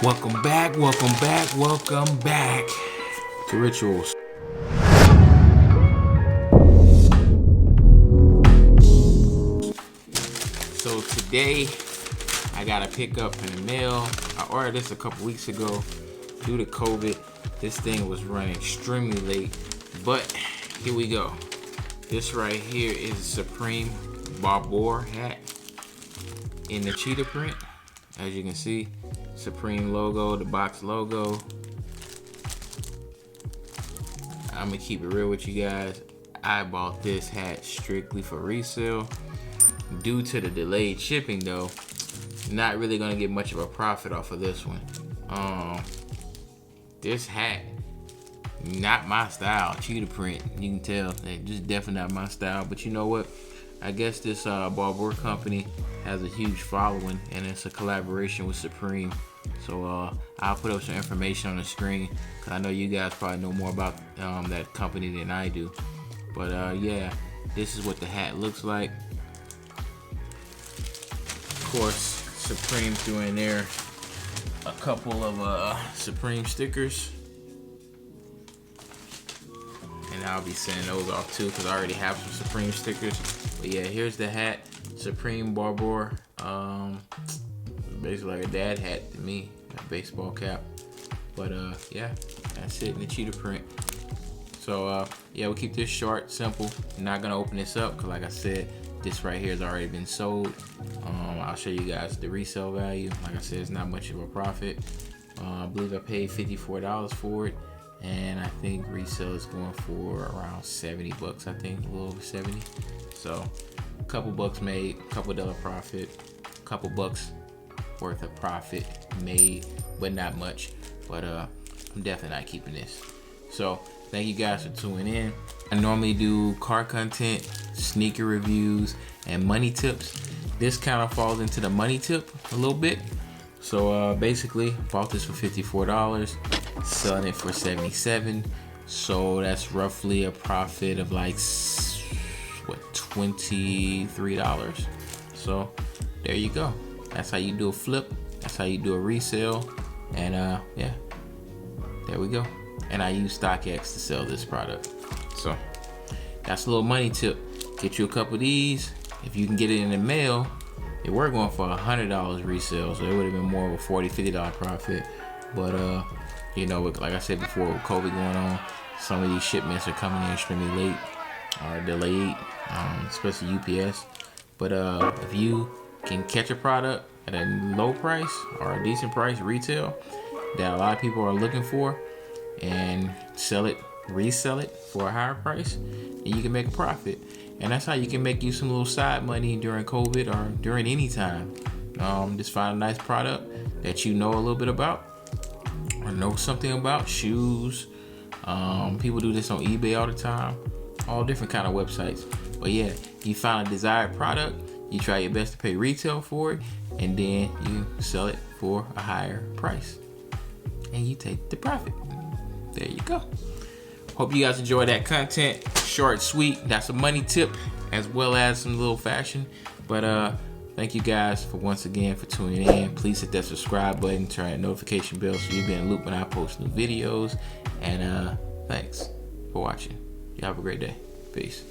Welcome back to Rituals. So today I got a pickup in the mail. I ordered this a couple weeks ago. Due to COVID, this thing was running extremely late, but here we go. This right here is a Supreme Barbour hat in the cheetah print. As you can see, Supreme logo, the box logo. I'm gonna keep it real with you guys. I bought this hat strictly for resale. Due to the delayed shipping though, not really gonna get much of a profit off of this one. This hat, not my style, cheetah print. You can tell, just definitely not my style. But you know what? I guess this Barbour company has a huge following, and it's a collaboration with Supreme. So I'll put up some information on the screen, because I know you guys probably know more about that company than I do. But yeah, this is what the hat looks like. Of course, Supreme threw in there a couple of Supreme stickers. And I'll be sending those off too, because I already have some Supreme stickers. But yeah, here's the hat, Supreme Barbour. Basically like a dad hat to me, a baseball cap. But yeah, that's it in the cheetah print. So yeah, we'll keep this short, simple. I'm not gonna open this up, because like I said, this right here has already been sold. I'll show you guys the resale value. Like I said, it's not much of a profit. I believe I paid $54 for it. And I think resale is going for around 70 bucks. I think a little over 70. So a couple bucks made, couple dollar profit, couple bucks worth of profit made, but not much. But I'm definitely not keeping this. So thank you guys for tuning in. I normally do car content, sneaker reviews, and money tips. This kind of falls into the money tip a little bit. So basically, bought this for $54, selling it for $77. So that's roughly a profit of like what, $23. So there you go. That's how you do a flip. That's how you do a resale. And yeah, there we go. And I use StockX to sell this product. So that's a little money tip. Get you a couple of these. If you can get it in the mail, they were going for $100 resale, so it would have been more of a $40, $50 profit. But you know, like I said before, with COVID going on, some of these shipments are coming in extremely late or delayed, especially UPS. But if you can catch a product at a low price or a decent price retail that a lot of people are looking for, and sell it, resell it for a higher price, and you can make a profit. And that's how you can make you some little side money during COVID or during any time. Just find a nice product that you know a little bit about or know something about. Shoes. People do this on eBay all the time. All different kind of websites. But yeah, you find a desired product, you try your best to pay retail for it, and then you sell it for a higher price. And you take the profit. There you go. Hope you guys enjoy that content. Short, sweet. That's a money tip as well as some little fashion. But thank you guys for once again for tuning in. Please hit that subscribe button, turn that notification bell so you'll be in the loop when I post new videos. And thanks for watching. You have a great day. Peace.